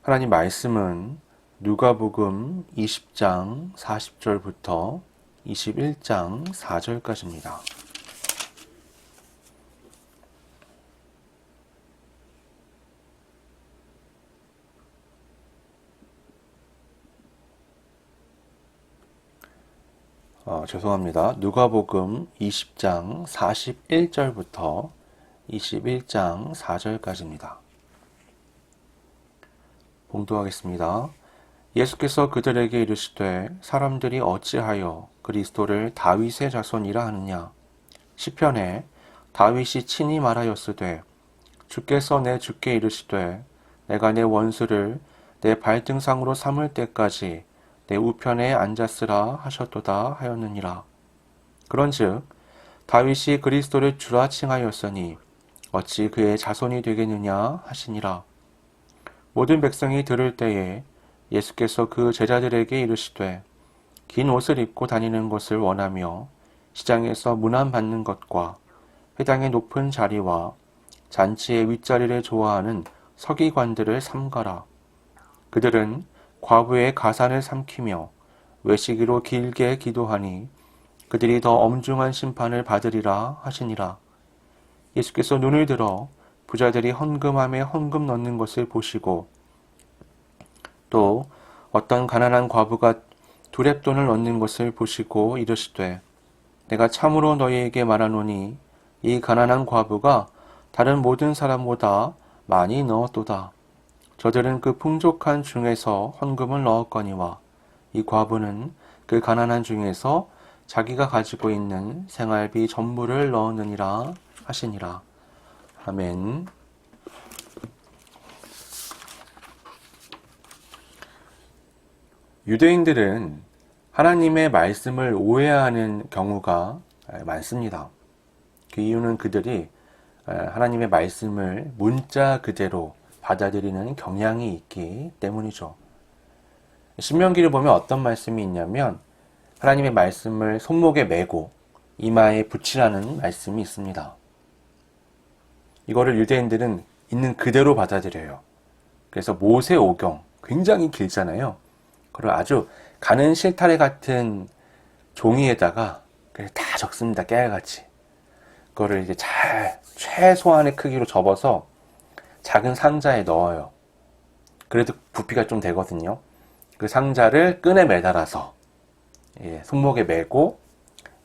하나님 말씀은 누가복음 20장 40절부터 21장 4절까지입니다. 죄송합니다. 누가복음 20장 41절부터 21장 4절까지입니다. 봉독하겠습니다. 예수께서 그들에게 이르시되 사람들이 어찌하여 그리스도를 다윗의 자손이라 하느냐. 시편에 다윗이 친히 말하였으되 주께서 내 주께 이르시되 내가 내 원수를 내 발등상으로 삼을 때까지 내 우편에 앉았으라 하셨도다 하였느니라. 그런즉 다윗이 그리스도를 주라 칭하였으니 어찌 그의 자손이 되겠느냐 하시니라. 모든 백성이 들을 때에 예수께서 그 제자들에게 이르시되 긴 옷을 입고 다니는 것을 원하며 시장에서 문안받는 것과 회당의 높은 자리와 잔치의 윗자리를 좋아하는 서기관들을 삼가라. 그들은 과부의 가산을 삼키며 외식으로 길게 기도하니 그들이 더 엄중한 심판을 받으리라 하시니라. 예수께서 눈을 들어 부자들이 헌금함에 헌금 넣는 것을 보시고 또 어떤 가난한 과부가 두렙돈을 넣는 것을 보시고 이르시되 내가 참으로 너희에게 말하노니 이 가난한 과부가 다른 모든 사람보다 많이 넣었도다. 저들은 그 풍족한 중에서 헌금을 넣었거니와 이 과부는 그 가난한 중에서 자기가 가지고 있는 생활비 전부를 넣었느니라 하시니라. 아멘. 유대인들은 하나님의 말씀을 오해하는 경우가 많습니다. 그 이유는 그들이 하나님의 말씀을 문자 그대로 받아들이는 경향이 있기 때문이죠. 신명기를 보면 어떤 말씀이 있냐면 하나님의 말씀을 손목에 메고 이마에 붙이라는 말씀이 있습니다. 이거를 유대인들은 있는 그대로 받아들여요. 그래서 모세오경 굉장히 길잖아요. 그걸 아주 가는 실타래 같은 종이에다가 다 적습니다. 깨알같이. 그거를 이제 잘 최소한의 크기로 접어서 작은 상자에 넣어요. 그래도 부피가 좀 되거든요. 그 상자를 끈에 매달아서 손목에 메고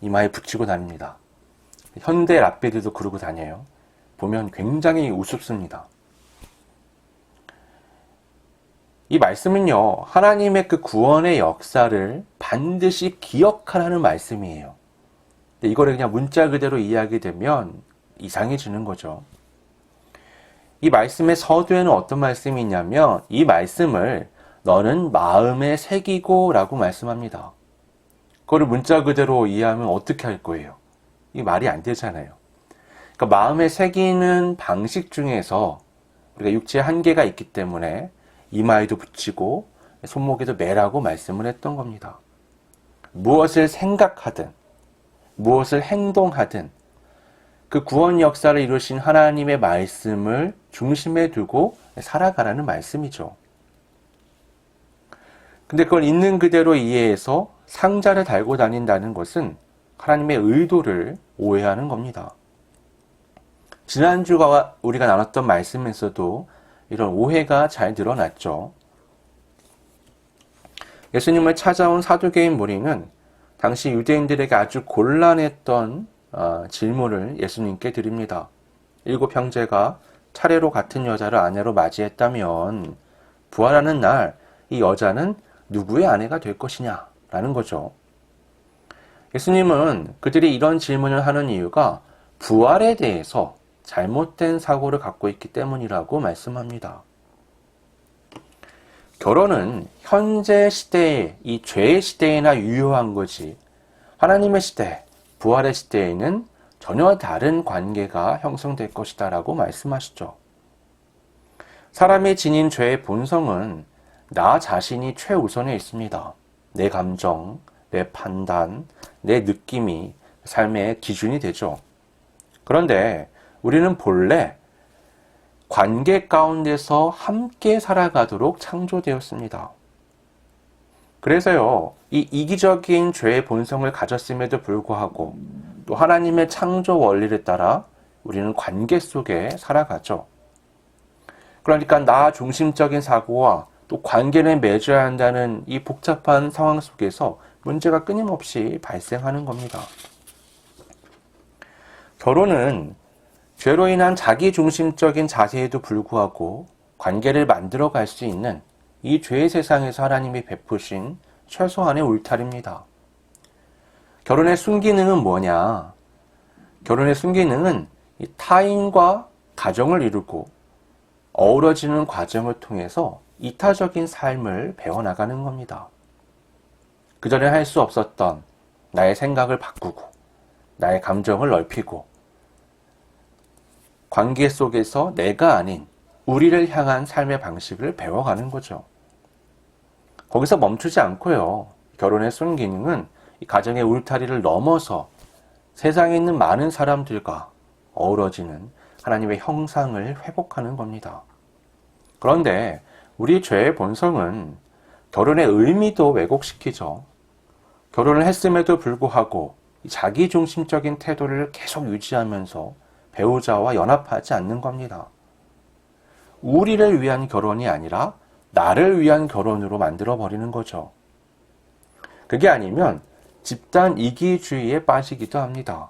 이마에 붙이고 다닙니다. 현대 랍비들도 그러고 다녀요. 보면 굉장히 우습습니다. 이 말씀은요, 하나님의 그 구원의 역사를 반드시 기억하라는 말씀이에요. 근데 이거를 그냥 문자 그대로 이해하게 되면 이상해지는 거죠. 이 말씀의 서두에는 어떤 말씀이 있냐면 이 말씀을 너는 마음에 새기고 라고 말씀합니다. 그거를 문자 그대로 이해하면 어떻게 할 거예요? 이 말이 안 되잖아요. 그러니까 마음에 새기는 방식 중에서 우리가 육체의 한계가 있기 때문에 이마에도 붙이고 손목에도 매라고 말씀을 했던 겁니다. 무엇을 생각하든 무엇을 행동하든 그 구원 역사를 이루신 하나님의 말씀을 중심에 두고 살아가라는 말씀이죠. 근데 그걸 있는 그대로 이해해서 상자를 달고 다닌다는 것은 하나님의 의도를 오해하는 겁니다. 지난주가 우리가 나눴던 말씀에서도 이런 오해가 잘 드러났죠. 예수님을 찾아온 사두개인 무리는 당시 유대인들에게 아주 곤란했던 질문을 예수님께 드립니다. 7 형제가 차례로 같은 여자를 아내로 맞이했다면 부활하는 날 이 여자는 누구의 아내가 될 것이냐? 라는 거죠. 예수님은 그들이 이런 질문을 하는 이유가 부활에 대해서 잘못된 사고를 갖고 있기 때문이라고 말씀합니다. 결혼은 현재 시대에 이 죄의 시대에나 유효한 거지 하나님의 시대, 부활의 시대에는 전혀 다른 관계가 형성될 것이다 라고 말씀하시죠. 사람이 지닌 죄의 본성은 나 자신이 최우선에 있습니다. 내 감정, 내 판단, 내 느낌이 삶의 기준이 되죠. 그런데 우리는 본래 관계 가운데서 함께 살아가도록 창조되었습니다. 그래서요, 이 이기적인 죄의 본성을 가졌음에도 불구하고 또 하나님의 창조 원리를 따라 우리는 관계 속에 살아가죠. 그러니까 나 중심적인 사고와 또 관계를 맺어야 한다는 이 복잡한 상황 속에서 문제가 끊임없이 발생하는 겁니다. 결혼은 죄로 인한 자기중심적인 자세에도 불구하고 관계를 만들어갈 수 있는 이 죄의 세상에서 하나님이 베푸신 최소한의 울타리입니다. 결혼의 순기능은 뭐냐? 결혼의 순기능은 이 타인과 가정을 이루고 어우러지는 과정을 통해서 이타적인 삶을 배워나가는 겁니다. 그전에 할 수 없었던 나의 생각을 바꾸고 나의 감정을 넓히고 관계 속에서 내가 아닌 우리를 향한 삶의 방식을 배워가는 거죠. 거기서 멈추지 않고요. 결혼의 순기능은 이 가정의 울타리를 넘어서 세상에 있는 많은 사람들과 어우러지는 하나님의 형상을 회복하는 겁니다. 그런데 우리 죄의 본성은 결혼의 의미도 왜곡시키죠. 결혼을 했음에도 불구하고 자기중심적인 태도를 계속 유지하면서 배우자와 연합하지 않는 겁니다. 우리를 위한 결혼이 아니라 나를 위한 결혼으로 만들어버리는 거죠. 그게 아니면 집단 이기주의에 빠지기도 합니다.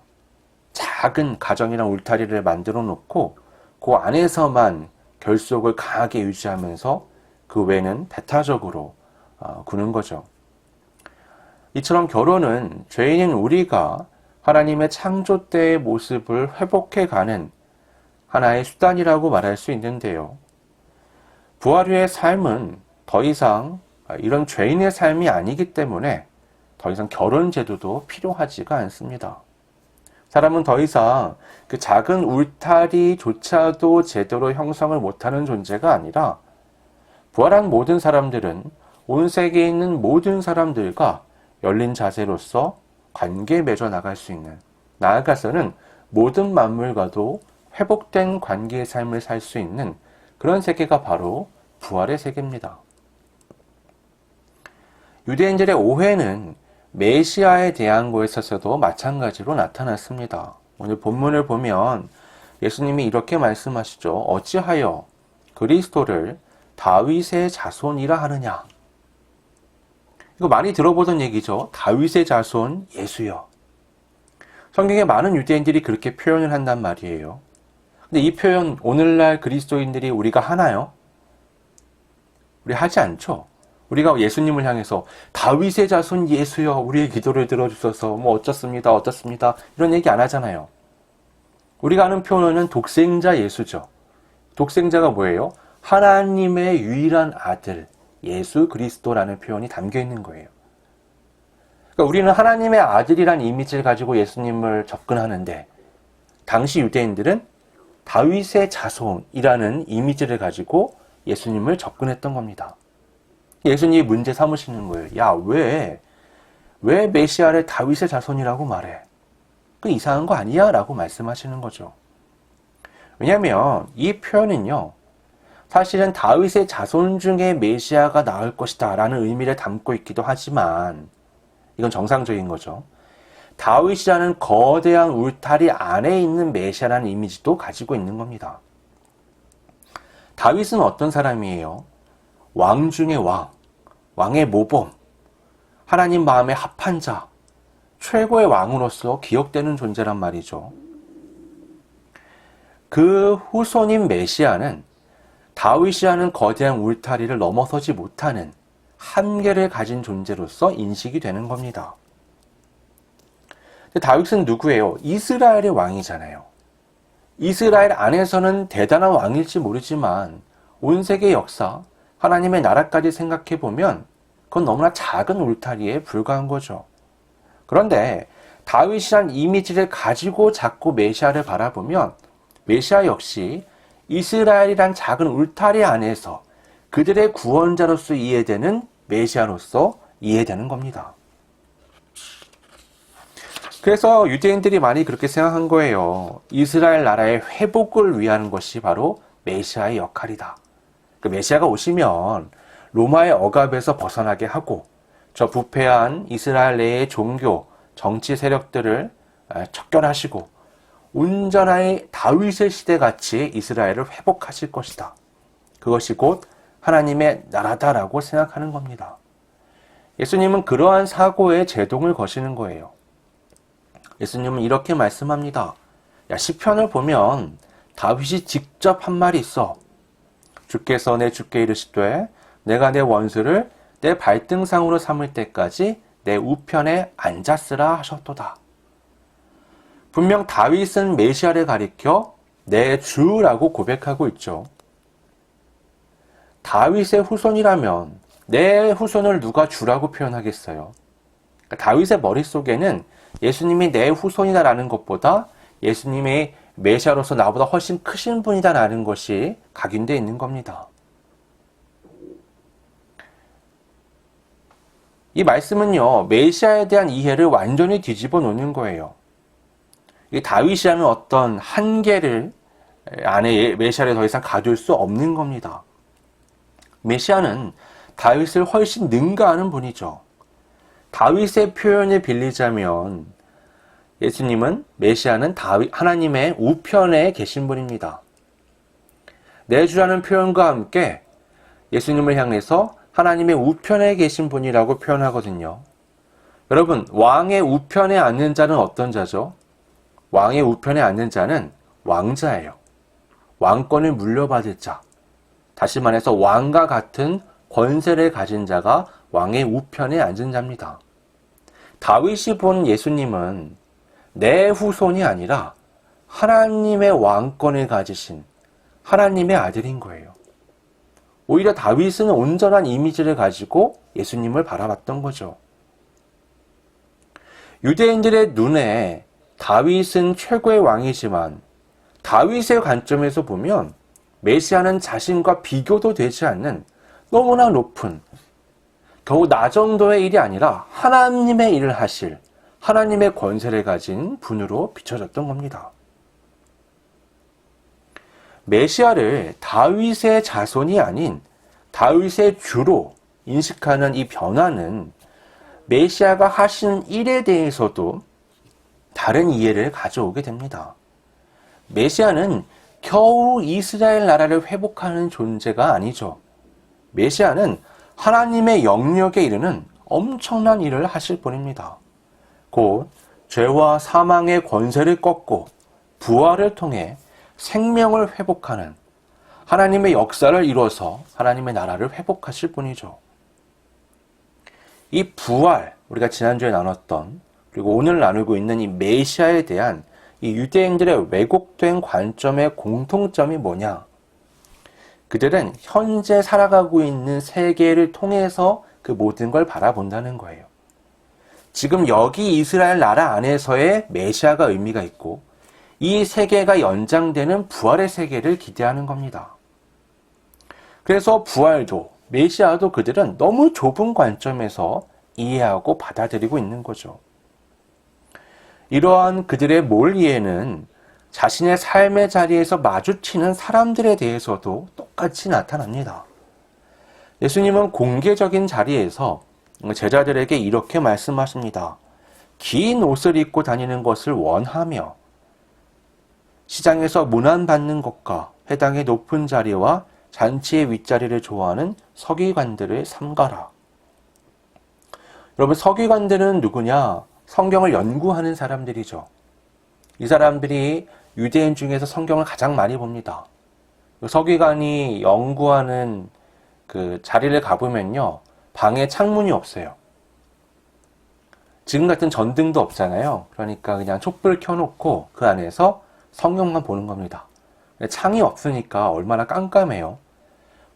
작은 가정이랑 울타리를 만들어 놓고 그 안에서만 결속을 강하게 유지하면서 그 외는 배타적으로 구는 거죠. 이처럼 결혼은 죄인인 우리가 하나님의 창조 때의 모습을 회복해가는 하나의 수단이라고 말할 수 있는데요. 부활 후의 삶은 더 이상 이런 죄인의 삶이 아니기 때문에 더 이상 결혼 제도도 필요하지가 않습니다. 사람은 더 이상 그 작은 울타리조차도 제대로 형성을 못하는 존재가 아니라 부활한 모든 사람들은 온 세계에 있는 모든 사람들과 열린 자세로서 관계 맺어 나갈 수 있는, 나아가서는 모든 만물과도 회복된 관계의 삶을 살 수 있는 그런 세계가 바로 부활의 세계입니다. 유대인들의 오해는 메시아에 대한 거에 있어서도 마찬가지로 나타났습니다. 오늘 본문을 보면 예수님이 이렇게 말씀하시죠. 어찌하여 그리스도를 다윗의 자손이라 하느냐. 이거 많이 들어보던 얘기죠. 다윗의 자손 예수여. 성경에 많은 유대인들이 그렇게 표현을 한단 말이에요. 근데 이 표현 오늘날 그리스도인들이 우리가 하나요? 우리 하지 않죠. 우리가 예수님을 향해서 다윗의 자손 예수여 우리의 기도를 들어주셔서 뭐 어쩌습니다 이런 얘기 안 하잖아요. 우리가 하는 표현은 독생자 예수죠. 독생자가 뭐예요? 하나님의 유일한 아들 예수 그리스도라는 표현이 담겨 있는 거예요. 그러니까 우리는 하나님의 아들이란 이미지를 가지고 예수님을 접근하는데 당시 유대인들은 다윗의 자손이라는 이미지를 가지고 예수님을 접근했던 겁니다. 예수님이 문제 삼으시는 거예요. 야, 왜 메시아를 다윗의 자손이라고 말해? 그 이상한 거 아니야? 라고 말씀하시는 거죠. 왜냐하면 이 표현은요. 사실은 다윗의 자손 중에 메시아가 나올 것이다 라는 의미를 담고 있기도 하지만 이건 정상적인 거죠. 다윗이라는 거대한 울타리 안에 있는 메시아라는 이미지도 가지고 있는 겁니다. 다윗은 어떤 사람이에요? 왕 중의 왕, 왕의 모범, 하나님 마음에 합한 자, 최고의 왕으로서 기억되는 존재란 말이죠. 그 후손인 메시아는 다윗이라는 거대한 울타리를 넘어서지 못하는 한계를 가진 존재로서 인식이 되는 겁니다. 근데 다윗은 누구예요? 이스라엘의 왕이잖아요. 이스라엘 안에서는 대단한 왕일지 모르지만 온 세계 역사, 하나님의 나라까지 생각해보면 그건 너무나 작은 울타리에 불과한 거죠. 그런데 다윗이란 이미지를 가지고 자꾸 메시아를 바라보면 메시아 역시 이스라엘이란 작은 울타리 안에서 그들의 구원자로서 이해되는 메시아로서 이해되는 겁니다. 그래서 유대인들이 많이 그렇게 생각한 거예요. 이스라엘 나라의 회복을 위한 것이 바로 메시아의 역할이다. 그 메시아가 오시면 로마의 억압에서 벗어나게 하고 저 부패한 이스라엘 내의 종교, 정치 세력들을 척결하시고 온전히 다윗의 시대같이 이스라엘을 회복하실 것이다. 그것이 곧 하나님의 나라다라고 생각하는 겁니다. 예수님은 그러한 사고에 제동을 거시는 거예요. 예수님은 이렇게 말씀합니다. 시편을 보면 다윗이 직접 한 말이 있어. 주께서 내 주께 이르시되 내가 내 원수를 내 발등상으로 삼을 때까지 내 우편에 앉았으라 하셨도다. 분명 다윗은 메시아를 가리켜 내 주라고 고백하고 있죠. 다윗의 후손이라면 내 후손을 누가 주라고 표현하겠어요? 그러니까 다윗의 머릿속에는 예수님이 내 후손이다라는 것보다 예수님의 메시아로서 나보다 훨씬 크신 분이다라는 것이 각인되어 있는 겁니다. 이 말씀은요, 메시아에 대한 이해를 완전히 뒤집어 놓는 거예요. 이 다윗이라는 어떤 한계를 안에 메시아를 더 이상 가둘 수 없는 겁니다. 메시아는 다윗을 훨씬 능가하는 분이죠. 다윗의 표현을 빌리자면 예수님은 메시아는 하나님의 우편에 계신 분입니다. 내 주라는 표현과 함께 예수님을 향해서 하나님의 우편에 계신 분이라고 표현하거든요. 여러분, 왕의 우편에 앉는 자는 어떤 자죠? 왕의 우편에 앉는 자는 왕자예요. 왕권을 물려받을 자. 다시 말해서 왕과 같은 권세를 가진 자가 왕의 우편에 앉은 자입니다. 다윗이 본 예수님은 내 후손이 아니라 하나님의 왕권을 가지신 하나님의 아들인 거예요. 오히려 다윗은 온전한 이미지를 가지고 예수님을 바라봤던 거죠. 유대인들의 눈에 다윗은 최고의 왕이지만 다윗의 관점에서 보면 메시아는 자신과 비교도 되지 않는 너무나 높은 겨우 나 정도의 일이 아니라 하나님의 일을 하실 하나님의 권세를 가진 분으로 비춰졌던 겁니다. 메시아를 다윗의 자손이 아닌 다윗의 주로 인식하는 이 변화는 메시아가 하신 일에 대해서도 다른 이해를 가져오게 됩니다. 메시아는 겨우 이스라엘 나라를 회복하는 존재가 아니죠. 메시아는 하나님의 영역에 이르는 엄청난 일을 하실 분입니다. 곧 죄와 사망의 권세를 꺾고 부활을 통해 생명을 회복하는 하나님의 역사를 이루어서 하나님의 나라를 회복하실 분이죠. 이 부활, 우리가 지난주에 나눴던 그리고 오늘 나누고 있는 이 메시아에 대한 이 유대인들의 왜곡된 관점의 공통점이 뭐냐? 그들은 현재 살아가고 있는 세계를 통해서 그 모든 걸 바라본다는 거예요. 지금 여기 이스라엘 나라 안에서의 메시아가 의미가 있고 이 세계가 연장되는 부활의 세계를 기대하는 겁니다. 그래서 부활도 메시아도 그들은 너무 좁은 관점에서 이해하고 받아들이고 있는 거죠. 이러한 그들의 몰이해는 자신의 삶의 자리에서 마주치는 사람들에 대해서도 똑같이 나타납니다. 예수님은 공개적인 자리에서 제자들에게 이렇게 말씀하십니다. 긴 옷을 입고 다니는 것을 원하며 시장에서 문안받는 것과 회당의 높은 자리와 잔치의 윗자리를 좋아하는 서기관들을 삼가라. 여러분, 서기관들은 누구냐? 성경을 연구하는 사람들이죠. 이 사람들이 유대인 중에서 성경을 가장 많이 봅니다. 서기관이 연구하는 그 자리를 가보면요, 방에 창문이 없어요. 지금 같은 전등도 없잖아요. 그러니까 그냥 촛불 켜놓고 그 안에서 성경만 보는 겁니다. 창이 없으니까 얼마나 깜깜해요.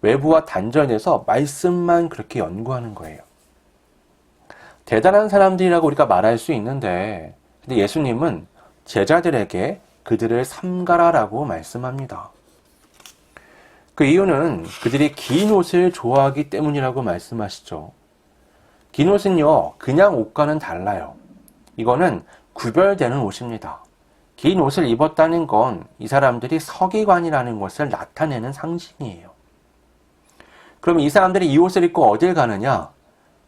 외부와 단절돼서 말씀만 그렇게 연구하는 거예요. 대단한 사람들이라고 우리가 말할 수 있는데, 근데 예수님은 제자들에게 그들을 삼가라라고 말씀합니다. 그 이유는 그들이 긴 옷을 좋아하기 때문이라고 말씀하시죠. 긴 옷은요, 그냥 옷과는 달라요. 이거는 구별되는 옷입니다. 긴 옷을 입었다는 건 이 사람들이 서기관이라는 것을 나타내는 상징이에요. 그럼 이 사람들이 이 옷을 입고 어딜 가느냐?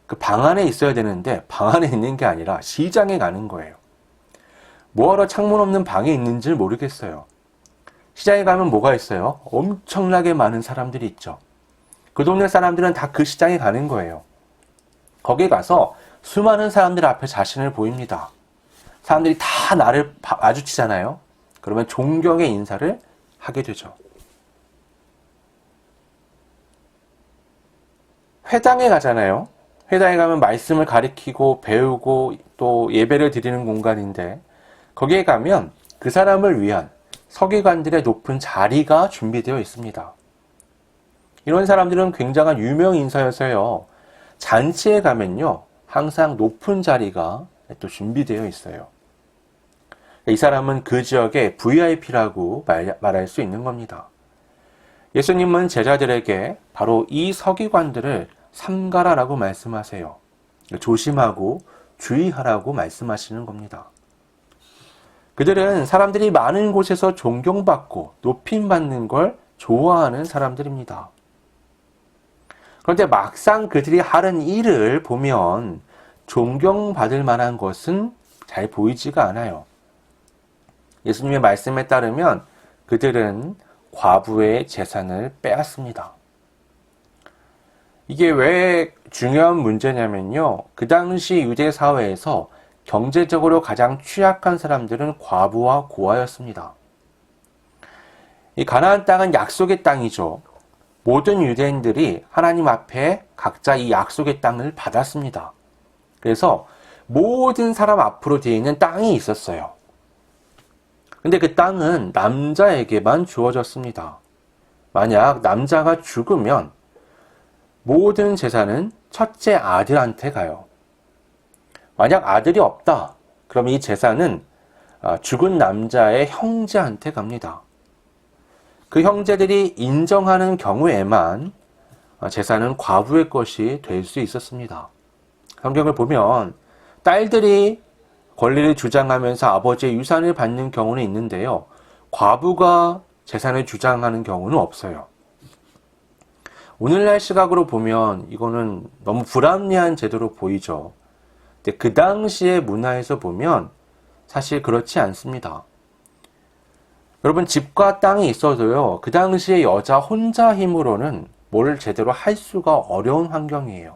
그 방 안에 있어야 되는데 방 안에 있는 게 아니라 시장에 가는 거예요. 뭐하러 창문 없는 방에 있는지 모르겠어요. 시장에 가면 뭐가 있어요? 엄청나게 많은 사람들이 있죠. 그 동네 사람들은 다 그 시장에 가는 거예요. 거기 가서 수많은 사람들 앞에 자신을 보입니다. 사람들이 다 나를 마주치잖아요. 그러면 존경의 인사를 하게 되죠. 회당에 가잖아요. 회당에 가면 말씀을 가리키고 배우고 또 예배를 드리는 공간인데 거기에 가면 그 사람을 위한 서기관들의 높은 자리가 준비되어 있습니다. 이런 사람들은 굉장한 유명 인사여서요. 잔치에 가면요. 항상 높은 자리가 또 준비되어 있어요. 이 사람은 그 지역의 VIP라고 말할 수 있는 겁니다. 예수님은 제자들에게 바로 이 서기관들을 삼가라라고 말씀하세요. 조심하고 주의하라고 말씀하시는 겁니다. 그들은 사람들이 많은 곳에서 존경받고 높임받는 걸 좋아하는 사람들입니다. 그런데 막상 그들이 하는 일을 보면 존경받을 만한 것은 잘 보이지가 않아요. 예수님의 말씀에 따르면 그들은 과부의 재산을 빼앗습니다. 이게 왜 중요한 문제냐면요. 그 당시 유대 사회에서 경제적으로 가장 취약한 사람들은 과부와 고아였습니다. 이 가나안 땅은 약속의 땅이죠. 모든 유대인들이 하나님 앞에 각자 이 약속의 땅을 받았습니다. 그래서 모든 사람 앞으로 되어 있는 땅이 있었어요. 근데 그 땅은 남자에게만 주어졌습니다. 만약 남자가 죽으면 모든 재산은 첫째 아들한테 가요. 만약 아들이 없다. 그럼 이 재산은 죽은 남자의 형제한테 갑니다. 그 형제들이 인정하는 경우에만 재산은 과부의 것이 될 수 있었습니다. 성경을 보면 딸들이 권리를 주장하면서 아버지의 유산을 받는 경우는 있는데요. 과부가 재산을 주장하는 경우는 없어요. 오늘날 시각으로 보면 이거는 너무 불합리한 제도로 보이죠. 근데 그 당시의 문화에서 보면 사실 그렇지 않습니다. 여러분 집과 땅이 있어도요. 그 당시에 여자 혼자 힘으로는 뭘 제대로 할 수가 어려운 환경이에요.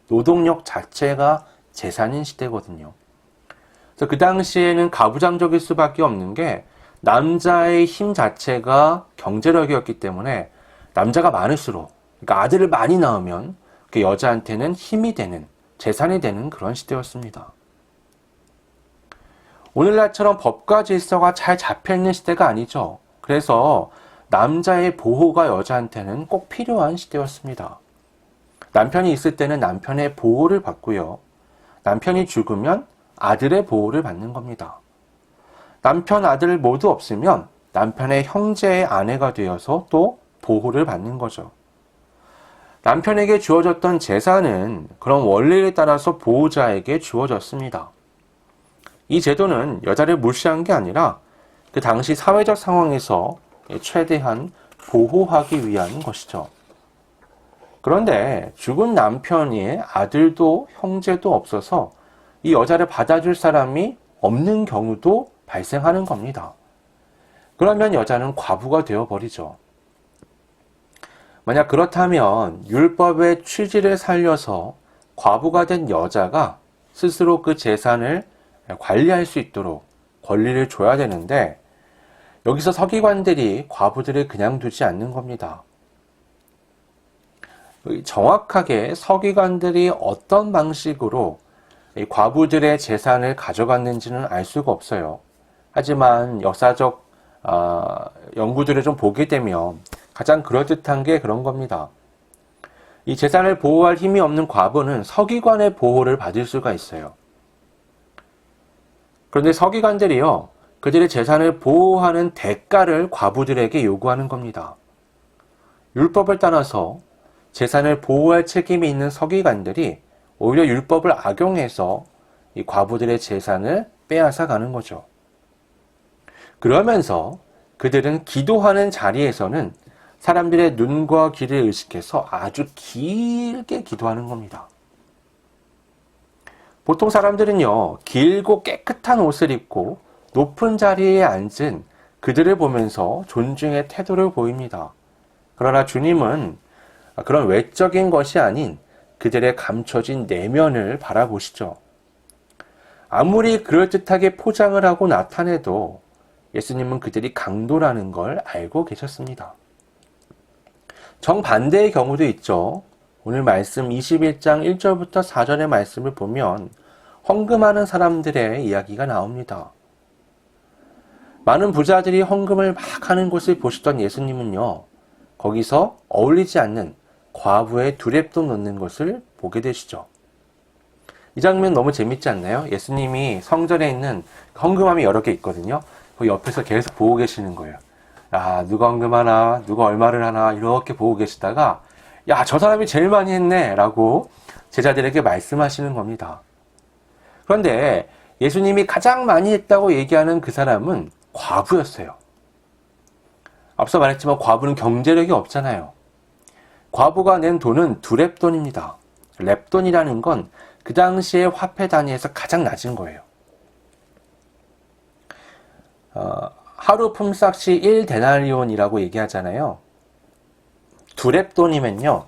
노동력 자체가 재산인 시대거든요. 그래서 그 당시에는 가부장적일 수밖에 없는 게 남자의 힘 자체가 경제력이었기 때문에 남자가 많을수록 그러니까 아들을 많이 낳으면 그 여자한테는 힘이 되는 재산이 되는 그런 시대였습니다. 오늘날처럼 법과 질서가 잘 잡혀있는 시대가 아니죠. 그래서 남자의 보호가 여자한테는 꼭 필요한 시대였습니다. 남편이 있을 때는 남편의 보호를 받고요. 남편이 죽으면 아들의 보호를 받는 겁니다. 남편, 아들 모두 없으면 남편의 형제의 아내가 되어서 또 보호를 받는 거죠. 남편에게 주어졌던 재산은 그런 원리를 따라서 보호자에게 주어졌습니다. 이 제도는 여자를 무시한 게 아니라 그 당시 사회적 상황에서 최대한 보호하기 위한 것이죠. 그런데 죽은 남편이 아들도 형제도 없어서 이 여자를 받아줄 사람이 없는 경우도 발생하는 겁니다. 그러면 여자는 과부가 되어버리죠. 만약 그렇다면 율법의 취지를 살려서 과부가 된 여자가 스스로 그 재산을 관리할 수 있도록 권리를 줘야 되는데 여기서 서기관들이 과부들을 그냥 두지 않는 겁니다. 정확하게 서기관들이 어떤 방식으로 과부들의 재산을 가져갔는지는 알 수가 없어요. 하지만 역사적 연구들을 좀 보게 되면 가장 그럴듯한 게 그런 겁니다. 이 재산을 보호할 힘이 없는 과부는 서기관의 보호를 받을 수가 있어요. 그런데 서기관들이요, 그들의 재산을 보호하는 대가를 과부들에게 요구하는 겁니다. 율법을 따라서 재산을 보호할 책임이 있는 서기관들이 오히려 율법을 악용해서 이 과부들의 재산을 빼앗아 가는 거죠. 그러면서 그들은 기도하는 자리에서는 사람들의 눈과 귀를 의식해서 아주 길게 기도하는 겁니다. 보통 사람들은요, 길고 깨끗한 옷을 입고 높은 자리에 앉은 그들을 보면서 존중의 태도를 보입니다. 그러나 주님은 그런 외적인 것이 아닌 그들의 감춰진 내면을 바라보시죠. 아무리 그럴듯하게 포장을 하고 나타내도 예수님은 그들이 강도라는 걸 알고 계셨습니다. 정반대의 경우도 있죠. 오늘 말씀 21장 1절부터 4절의 말씀을 보면 헌금하는 사람들의 이야기가 나옵니다. 많은 부자들이 헌금을 막 하는 것을 보시던 예수님은요, 거기서 어울리지 않는 과부의 두랩돈 넣는 것을 보게 되시죠. 이 장면 너무 재밌지 않나요? 예수님이 성전에 있는 헌금함이 여러 개 있거든요. 그 옆에서 계속 보고 계시는 거예요. 아, 누가 헌금하나, 누가 얼마를 하나 이렇게 보고 계시다가 야, 저 사람이 제일 많이 했네 라고 제자들에게 말씀하시는 겁니다. 그런데 예수님이 가장 많이 했다고 얘기하는 그 사람은 과부였어요. 앞서 말했지만 과부는 경제력이 없잖아요. 과부가 낸 돈은 두랩돈입니다. 랩돈이라는 건 그 당시의 화폐 단위에서 가장 낮은 거예요. 하루 품삯이 1데나리온이라고 얘기하잖아요. 두랩돈이면요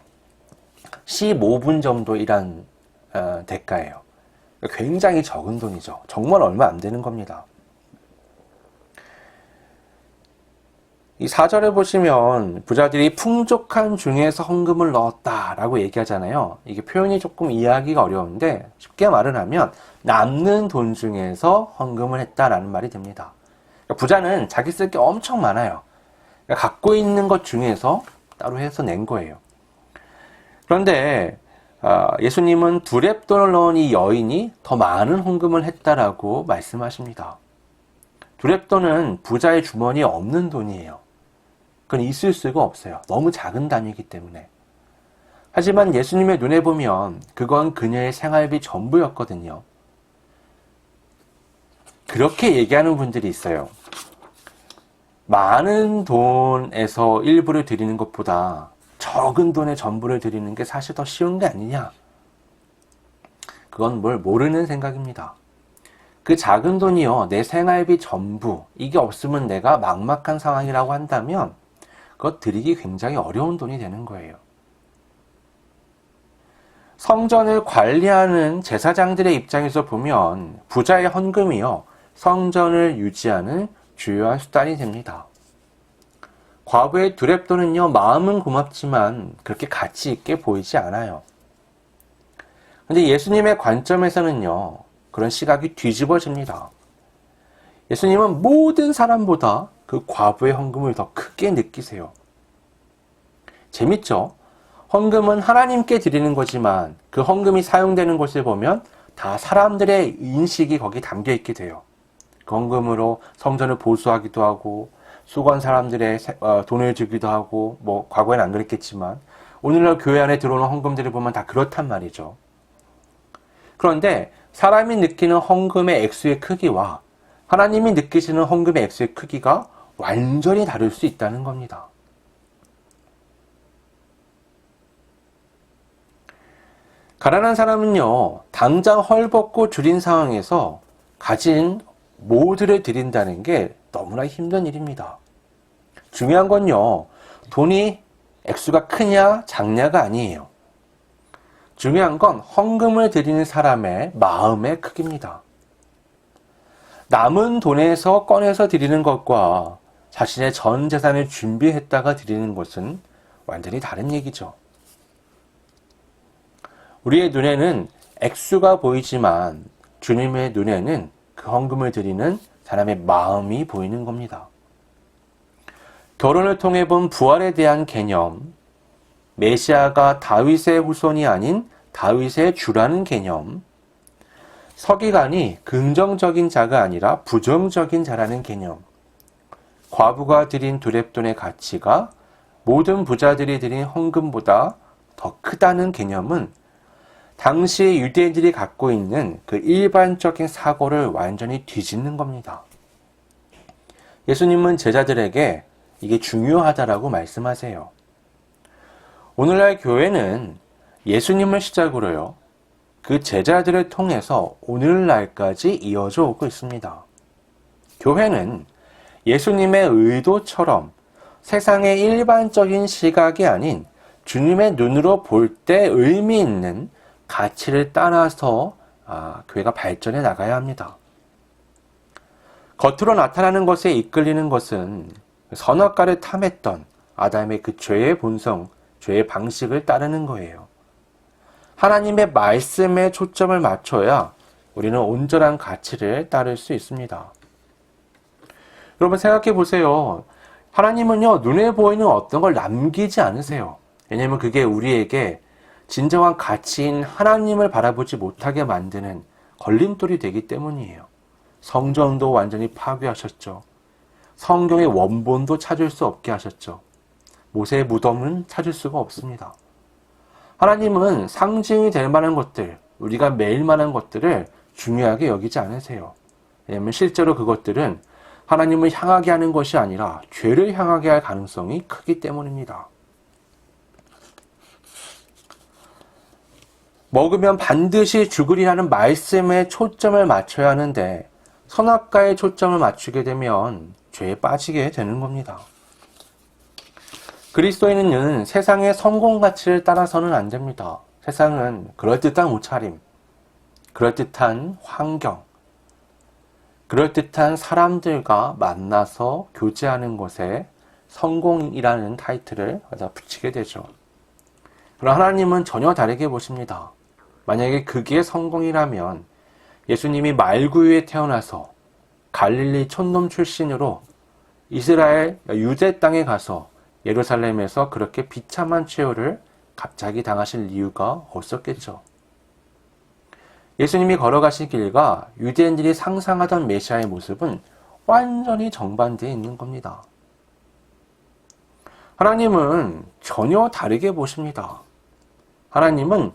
15분 정도 일한 대가예요. 굉장히 적은 돈이죠. 정말 얼마 안 되는 겁니다. 이 4절에 보시면 부자들이 풍족한 중에서 헌금을 넣었다라고 얘기하잖아요. 이게 표현이 조금 이해하기가 어려운데 쉽게 말을 하면 남는 돈 중에서 헌금을 했다라는 말이 됩니다. 그러니까 부자는 자기 쓸 게 엄청 많아요. 그러니까 갖고 있는 것 중에서 따로 해서 낸 거예요. 그런데 예수님은 두랩돈을 넣은 이 여인이 더 많은 헌금을 했다라고 말씀하십니다. 두랩돈은 부자의 주머니에 없는 돈이에요. 그건 있을 수가 없어요. 너무 작은 단위이기 때문에. 하지만 예수님의 눈에 보면 그건 그녀의 생활비 전부였거든요. 그렇게 얘기하는 분들이 있어요. 많은 돈에서 일부를 드리는 것보다 적은 돈의 전부를 드리는 게 사실 더 쉬운 게 아니냐. 그건 뭘 모르는 생각입니다. 그 작은 돈이요, 내 생활비 전부, 이게 없으면 내가 막막한 상황이라고 한다면 그것 드리기 굉장히 어려운 돈이 되는 거예요. 성전을 관리하는 제사장들의 입장에서 보면 부자의 헌금이요, 성전을 유지하는 주요한 수단이 됩니다. 과부의 두랩돈은요, 마음은 고맙지만 그렇게 가치 있게 보이지 않아요. 근데 예수님의 관점에서는요, 그런 시각이 뒤집어집니다. 예수님은 모든 사람보다 그 과부의 헌금을 더 크게 느끼세요. 재밌죠? 헌금은 하나님께 드리는 거지만 그 헌금이 사용되는 것을 보면 다 사람들의 인식이 거기 담겨 있게 돼요. 그 헌금으로 성전을 보수하기도 하고 수건 사람들의 돈을 주기도 하고, 뭐 과거에는 안 그랬겠지만 오늘날 교회 안에 들어오는 헌금들을 보면 다 그렇단 말이죠. 그런데 사람이 느끼는 헌금의 액수의 크기와 하나님이 느끼시는 헌금의 액수의 크기가 완전히 다를 수 있다는 겁니다. 가난한 사람은요, 당장 헐벗고 줄인 상황에서 가진 모두를 드린다는 게 너무나 힘든 일입니다. 중요한 건요, 돈이 액수가 크냐 작냐가 아니에요. 중요한 건 헌금을 드리는 사람의 마음의 크기입니다. 남은 돈에서 꺼내서 드리는 것과 자신의 전 재산을 준비했다가 드리는 것은 완전히 다른 얘기죠. 우리의 눈에는 액수가 보이지만 주님의 눈에는 그 헌금을 드리는 사람의 마음이 보이는 겁니다. 결혼을 통해 본 부활에 대한 개념, 메시아가 다윗의 후손이 아닌 다윗의 주라는 개념, 서기관이 긍정적인 자가 아니라 부정적인 자라는 개념, 과부가 드린 두랩돈의 가치가 모든 부자들이 드린 헌금보다 더 크다는 개념은 당시 유대인들이 갖고 있는 그 일반적인 사고를 완전히 뒤집는 겁니다. 예수님은 제자들에게 이게 중요하다라고 말씀하세요. 오늘날 교회는 예수님을 시작으로요, 그 제자들을 통해서 오늘날까지 이어져 오고 있습니다. 교회는 예수님의 의도처럼 세상의 일반적인 시각이 아닌 주님의 눈으로 볼 때 의미 있는 가치를 따라서 교회가 발전해 나가야 합니다. 겉으로 나타나는 것에 이끌리는 것은 선악과를 탐했던 아담의 그 죄의 본성, 죄의 방식을 따르는 거예요. 하나님의 말씀에 초점을 맞춰야 우리는 온전한 가치를 따를 수 있습니다. 여러분 생각해 보세요. 하나님은요, 눈에 보이는 어떤 걸 남기지 않으세요. 왜냐하면 그게 우리에게 진정한 가치인 하나님을 바라보지 못하게 만드는 걸림돌이 되기 때문이에요. 성전도 완전히 파괴하셨죠. 성경의 원본도 찾을 수 없게 하셨죠. 모세의 무덤은 찾을 수가 없습니다. 하나님은 상징이 될 만한 것들, 우리가 매일 만한 것들을 중요하게 여기지 않으세요. 왜냐하면 실제로 그것들은 하나님을 향하게 하는 것이 아니라 죄를 향하게 할 가능성이 크기 때문입니다. 먹으면 반드시 죽으리라는 말씀에 초점을 맞춰야 하는데 선악과에 초점을 맞추게 되면 죄에 빠지게 되는 겁니다. 그리스도인은 세상의 성공 가치를 따라서는 안 됩니다. 세상은 그럴듯한 옷차림, 그럴듯한 환경, 그럴듯한 사람들과 만나서 교제하는 것에 성공이라는 타이틀을 붙이게 되죠. 그러나 하나님은 전혀 다르게 보십니다. 만약에 그게 성공이라면 예수님이 말구유에 태어나서 갈릴리 촌놈 출신으로 이스라엘 유대 땅에 가서 예루살렘에서 그렇게 비참한 최후를 갑자기 당하실 이유가 없었겠죠. 예수님이 걸어가신 길과 유대인들이 상상하던 메시아의 모습은 완전히 정반대에 있는 겁니다. 하나님은 전혀 다르게 보십니다. 하나님은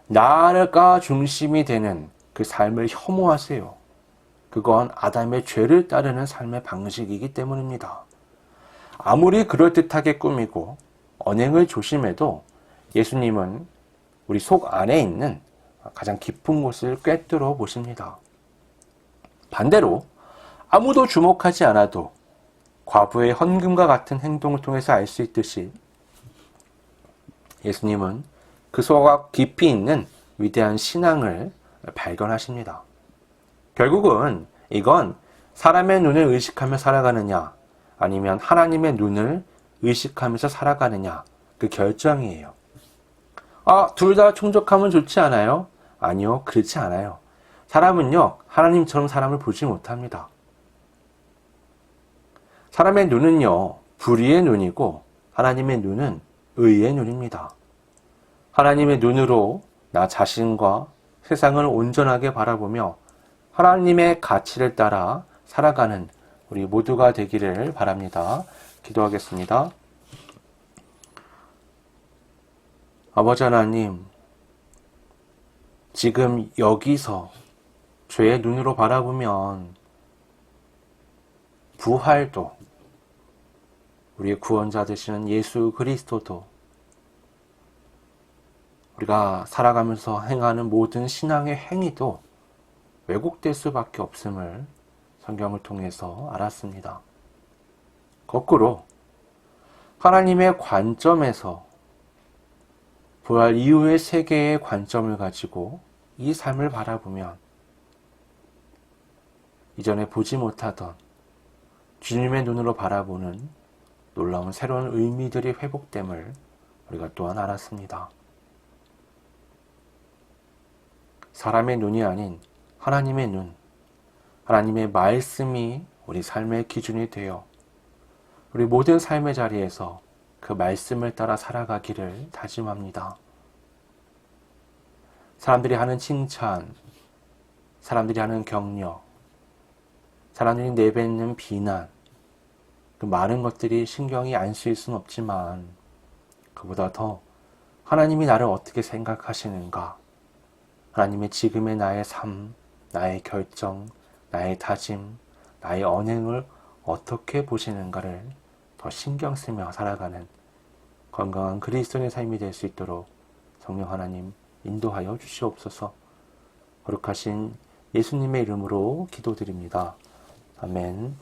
나가 중심이 되는 그 삶을 혐오하세요. 그건 아담의 죄를 따르는 삶의 방식이기 때문입니다. 아무리 그럴듯하게 꾸미고 언행을 조심해도 예수님은 우리 속 안에 있는 가장 깊은 곳을 꿰뚫어 보십니다. 반대로 아무도 주목하지 않아도 과부의 헌금과 같은 행동을 통해서 알 수 있듯이 예수님은 그 속 깊이 있는 위대한 신앙을 발견하십니다. 결국은 이건 사람의 눈을 의식하며 살아가느냐 아니면 하나님의 눈을 의식하면서 살아가느냐 그 결정이에요. 둘 다 충족하면 좋지 않아요? 아니요, 그렇지 않아요. 사람은요, 하나님처럼 사람을 보지 못합니다. 사람의 눈은요, 불의의 눈이고 하나님의 눈은 의의 눈입니다. 하나님의 눈으로 나 자신과 세상을 온전하게 바라보며 하나님의 가치를 따라 살아가는 우리 모두가 되기를 바랍니다. 기도하겠습니다. 아버지 하나님, 지금 여기서 죄의 눈으로 바라보면 부활도 우리의 구원자 되시는 예수 그리스도도 우리가 살아가면서 행하는 모든 신앙의 행위도 왜곡될 수밖에 없음을 성경을 통해서 알았습니다. 거꾸로 하나님의 관점에서 부활 이후의 세계의 관점을 가지고 이 삶을 바라보면 이전에 보지 못하던 주님의 눈으로 바라보는 놀라운 새로운 의미들이 회복됨을 우리가 또한 알았습니다. 사람의 눈이 아닌 하나님의 눈, 하나님의 말씀이 우리 삶의 기준이 되어 우리 모든 삶의 자리에서 그 말씀을 따라 살아가기를 다짐합니다. 사람들이 하는 칭찬, 사람들이 하는 격려, 사람들이 내뱉는 비난, 그 많은 것들이 신경이 안 쓰일 수는 없지만 그보다 더 하나님이 나를 어떻게 생각하시는가, 하나님의 지금의 나의 삶, 나의 결정, 나의 다짐, 나의 언행을 어떻게 보시는가를 더 신경 쓰며 살아가는 건강한 그리스도인의 삶이 될 수 있도록 성령 하나님 인도하여 주시옵소서. 거룩하신 예수님의 이름으로 기도드립니다. 아멘.